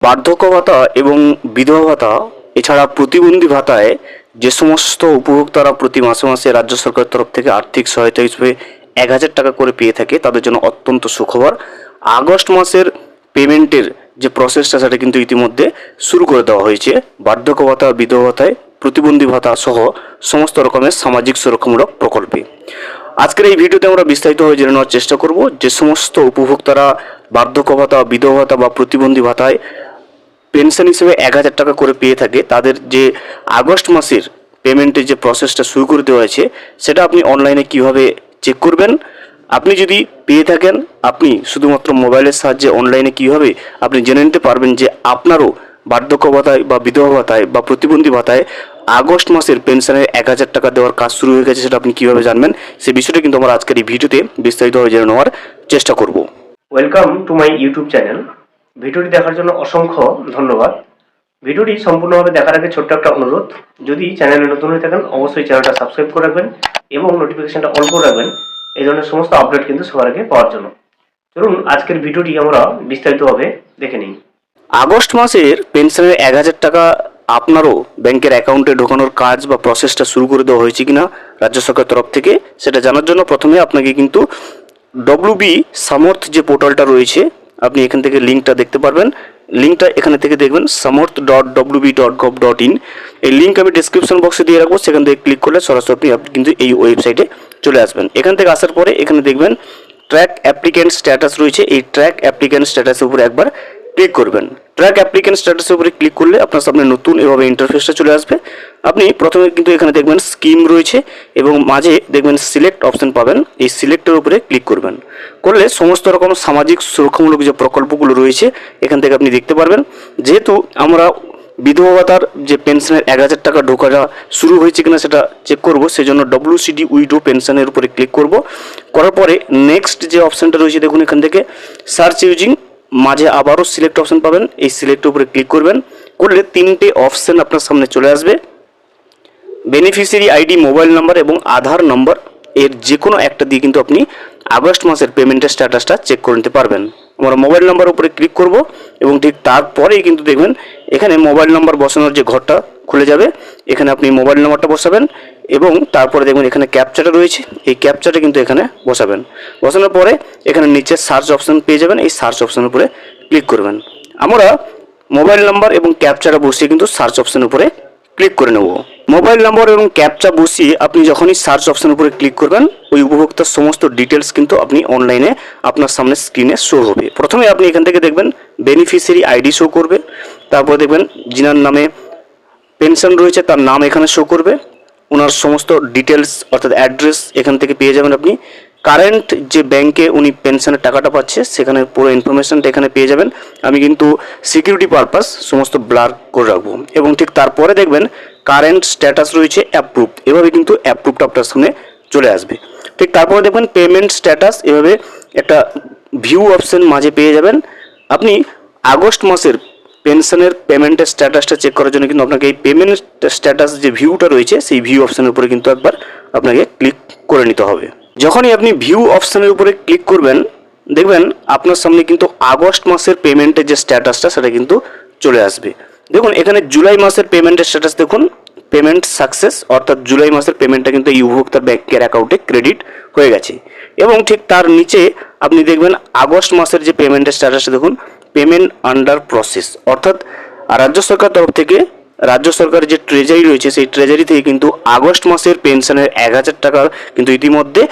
বার্ধক্য ভাতা এবং বিধবা ভাতা এছাড়া প্রতিবন্ধী ভাতায় যে সমস্ত উপভোক্তারা প্রতি মাসে মাসে রাজ্য সরকারের তরফ থেকে আর্থিক সহায়তা হিসেবে 1,000 টাকা করে পেয়ে থাকে, তাদের জন্য অত্যন্ত সুখবর। আগস্ট মাসের পেমেন্টের যে প্রসেসটা সেটা কিন্তু ইতিমধ্যে শুরু করে দেওয়া হয়েছে। বার্ধক্য ভাতা, বিধবা ভাতায়, প্রতিবন্ধী ভাতা সহ সমস্ত রকমের সামাজিক সুরক্ষামূলক প্রকল্পে আজকের এই ভিডিওতে আমরা বিস্তারিতভাবে জেনে নেওয়ার চেষ্টা করব যে সমস্ত উপভোক্তারা বার্ধক্য ভাতা, বিধবা ভাতা বা প্রতিবন্ধী ভাতায় পেনশন হিসেবে 1,000 টাকা করে পেয়ে থাকে, তাদের যে আগস্ট মাসের পেমেন্টের যে প্রসেসটা শুরু করে দেওয়া হয়েছে সেটা আপনি অনলাইনে কিভাবে চেক করবেন। আপনি যদি পেয়ে থাকেন, আপনি শুধুমাত্র মোবাইলের সাহায্যে অনলাইনে কিভাবে আপনি জেনে নিতে পারবেন যে আপনারও বার্ধক্য ভাতায় বা বিধবা ভাতায় বা প্রতিবন্ধী ভাতায় আগস্ট মাসের পেনশনের 1,000 টাকা দেওয়ার কাজ শুরু হয়ে গেছে, সেটা আপনি কিভাবে জানবেন সেই বিষয়টা কিন্তু আমরা আজকের এই ভিডিওতে বিস্তারিতভাবে জেনে নেওয়ার চেষ্টা করব। Welcome to my YouTube channel. ভিডিওটি দেখার জন্য অসংখ্য ধন্যবাদ। ভিডিওটি সম্পূর্ণভাবে দেখার আগে ছোট্ট একটা অনুরোধ, যদি চ্যানেলে নতুন হয়ে থাকেন অবশ্যই চ্যানেলটা সাবস্ক্রাইব করে রাখবেন এবং নোটিফিকেশনটা অন করে রাখবেন এই ধরনের সমস্ত আপডেট কিন্তু সবার আগে পাওয়ার জন্য। চলুন আজকের ভিডিওটি আমরা বিস্তারিতভাবে দেখে নিই। আগস্ট মাসের পেনশনের 1,000 টাকা আপনারও ব্যাংকের অ্যাকাউন্টে ঢোকানোর কাজ বা প্রসেসটা শুরু করে দেওয়া হয়েছে কিনা রাজ্য সরকারের তরফ থেকে সেটা জানার জন্য প্রথমে আপনাকে কিন্তু ডব্লিউবি সামর্থ যে পোর্টালটা রয়েছে, আপনি এখান থেকে লিঙ্কটা দেখতে পারবেন। লিঙ্কটা এখানে থেকে দেখবেন samorth.wb.gov.in। এই লিঙ্ক আমি ডিসক্রিপশন বক্সে দিয়ে রাখবো, সেখান থেকে ক্লিক করলে সরাসরি আপনি কিন্তু এই ওয়েবসাইটে চলে আসবেন। এখান থেকে আসার পরে এখানে দেখবেন ট্র্যাক অ্যাপ্লিক্যান্ট স্ট্যাটাস রয়েছে, এই ট্র্যাক অ্যাপ্লিক্যান্ট স্ট্যাটাসের উপরে একবার ক্লিক করবেন। ট্র্যাক অ্যাপ্লিক্যান্ট স্ট্যাটাসের উপরে ক্লিক করলে আপনার সামনে নতুন এভাবে ইন্টারফেসটা চলে আসবে। আপনি প্রথমে কিন্তু এখানে দেখবেন স্কিম রয়েছে এবং মাঝে দেখবেন সিলেক্ট অপশন পাবেন, এই সিলেক্টের উপরে ক্লিক করবেন। করলে সমস্ত রকম সামাজিক সুরক্ষামূলক যে প্রকল্পগুলো রয়েছে এখান থেকে আপনি দেখতে পারবেন। যেহেতু আমরা বিধবা ভাতার যে পেনশনের 1,000 টাকা ঢোকাটা শুরু হয়েছে কিনা সেটা চেক করবো, সেজন্য WCD উইডো পেনশনের উপরে ক্লিক করব। করার পরে নেক্সট যে অপশানটা রয়েছে দেখুন, এখান থেকে সার্চ ইউজিং, মাঝে আবারও সিলেক্ট অপশন পাবেন, এই সিলেক্টের উপরে ক্লিক করবেন। করলে তিনটে অপশান আপনার সামনে চলে আসবে। বেনিফিশিয়ারি আইডি, মোবাইল নাম্বার এবং আধার নাম্বার, এর যে কোনো একটা দিয়ে কিন্তু আপনি আগস্ট মাসের পেমেন্টের স্ট্যাটাসটা চেক করে নিতে পারবেন। আমরা মোবাইল নাম্বার উপরে ক্লিক করব এবং ঠিক তারপরেই কিন্তু দেখবেন এখানে মোবাইল নাম্বার বসানোর যে ঘরটা খুলে যাবে। এখানে আপনি মোবাইল নাম্বারটা বসাবেন এবং তারপরে দেখবেন এখানে ক্যাপচাটা রয়েছে, এই ক্যাপচাটা কিন্তু এখানে বসাবেন। বসানোর পরে এখানে নিচে সার্চ অপশন পেয়ে যাবেন, এই সার্চ অপশনের উপরে ক্লিক করবেন। আমরা মোবাইল নাম্বার এবং ক্যাপচাটা বসিয়ে কিন্তু সার্চ অপশনের উপরে ক্লিক করে নেব। মোবাইল নাম্বার এবং ক্যাপচা বসিয়ে আপনি যখনই সার্চ অপশনের উপরে ক্লিক করবেন, ওই উপভোক্তার সমস্ত ডিটেলস কিন্তু আপনি অনলাইনে আপনার সামনে স্ক্রিনে শো হবে। প্রথমে আপনি এখান থেকে দেখবেন বেনিফিশিয়ারি আইডি শো করবে, তারপর দেখবেন যিনার নামে পেনশন রয়েছে তার নাম এখানে শো করবে, ওনার সমস্ত ডিটেলস অর্থাৎ অ্যাড্রেস এখান থেকে পেয়ে যাবেন। আপনি কারেন্ট যে ব্যাংকে উনি পেনশনের টাকাটা পাচ্ছে সেখানে পুরো ইনফরমেশনটা এখানে পেয়ে যাবেন। আমি কিন্তু সিকিউরিটি পারপাস সমস্ত ব্লার করে রাখবো এবং ঠিক তারপরে দেখবেন কারেন্ট স্ট্যাটাস রয়েছে অ্যাপ্রুভ, এভাবে কিন্তু অ্যাপ্রুভটা আপনার সামনে চলে আসবে। ঠিক তারপরে দেখবেন পেমেন্ট স্ট্যাটাস, এভাবে একটা ভিউ অপশন মাঝে পেয়ে যাবেন। আপনি আগস্ট মাসের পেনশনের পেমেন্টের স্ট্যাটাসটা চেক করার জন্য কিন্তু আপনাকে এই পেমেন্ট স্ট্যাটাস যে ভিউটা রয়েছে সেই ভিউ অপশনের উপরে কিন্তু একবার আপনাকে ক্লিক করে নিতে হবে। যখনই আপনি ভিউ অপশনের উপরে ক্লিক করবেন দেখবেন আপনার সামনে কিন্তু আগস্ট মাসের পেমেন্টের যে স্ট্যাটাসটা সেটা কিন্তু চলে আসবে। দেখুন এখানে জুলাই মাসের পেমেন্টের স্ট্যাটাস দেখুন, পেমেন্ট সাকসেস, অর্থাৎ জুলাই মাসের পেমেন্টটা কিন্তু এই উপভোক্তার ব্যাংকের অ্যাকাউন্টে ক্রেডিট হয়ে গেছে। এবং ঠিক তার নিচে আপনি দেখবেন আগস্ট মাসের যে পেমেন্টের স্ট্যাটাসটা দেখুন, পেমেন্ট আন্ডার প্রসেস, অর্থাৎ রাজ্য সরকার তরফ থেকে রাজ্য সরকারের যে ট্রেজারি রয়েছে সেই ট্রেজারি থেকে কিন্তু আগস্ট মাসের পেনশনের 1,000 টাকা কিন্তু ইতিমধ্যে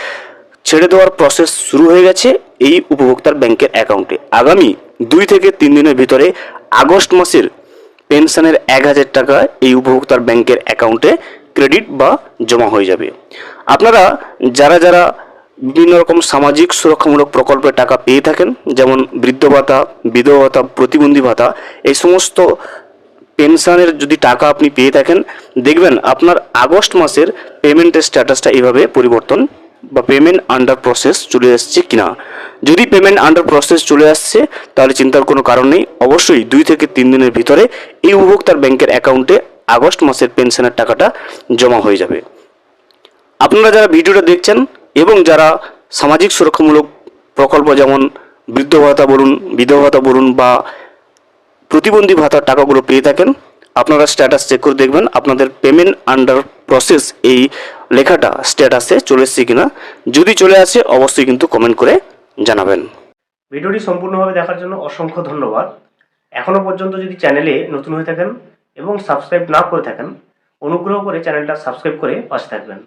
ছেড়ে দেওয়ার প্রসেস শুরু হয়ে গেছে এই উপভোক্তার ব্যাংকের অ্যাকাউন্টে। আগামী 2 থেকে 3 দিনের ভিতরে আগস্ট মাসের পেনশনের 1,000 টাকা এই উপভোক্তার ব্যাংকের অ্যাকাউন্টে ক্রেডিট বা জমা হয়ে যাবে। আপনারা যারা যারা বিভিন্ন রকম সামাজিক সুরক্ষামূলক প্রকল্পের টাকা পেয়ে থাকেন, যেমন বৃদ্ধ ভাতা, বিধবা ভাতা, প্রতিবন্ধী ভাতা, এই সমস্ত পেনশনের যদি টাকা আপনি পেয়ে থাকেন দেখবেন আপনার আগস্ট মাসের পেমেন্টের স্ট্যাটাসটা এভাবে পরিবর্তন বা পেমেন্ট আন্ডার প্রসেস চলে আসছে কিনা। যদি পেমেন্ট আন্ডার প্রসেস চলে আসছে তাহলে চিন্তার কোনো কারণ নেই, অবশ্যই 2 থেকে 3 দিনের ভিতরে এই উপভোক্তার ব্যাংকের অ্যাকাউন্টে আগস্ট মাসের পেনশনের টাকাটা জমা হয়ে যাবে। আপনারা যারা ভিডিওটা দেখছেন এবং যারা সামাজিক সুরক্ষামূলক প্রকল্প যেমন বৃদ্ধ ভাতা বলুন, বিধবা ভাতা বলুন বা প্রতিবন্ধী ভাতার টাকাগুলো পেয়ে থাকেন, আপনারা স্ট্যাটাস চেক করে দেখবেন আপনাদের পেমেন্ট আন্ডার প্রসেস এই লেখাটা স্ট্যাটাসে চলে এসেছে কিনা। যদি চলে আসে অবশ্যই কিন্তু কমেন্ট করে জানাবেন। ভিডিওটি সম্পূর্ণভাবে দেখার জন্য অসংখ্য ধন্যবাদ। এখনো পর্যন্ত যদি চ্যানেলে নতুন হয়ে থাকেন এবং সাবস্ক্রাইব না করে থাকেন, অনুগ্রহ করে চ্যানেলটা সাবস্ক্রাইব করে পাশে থাকবেন।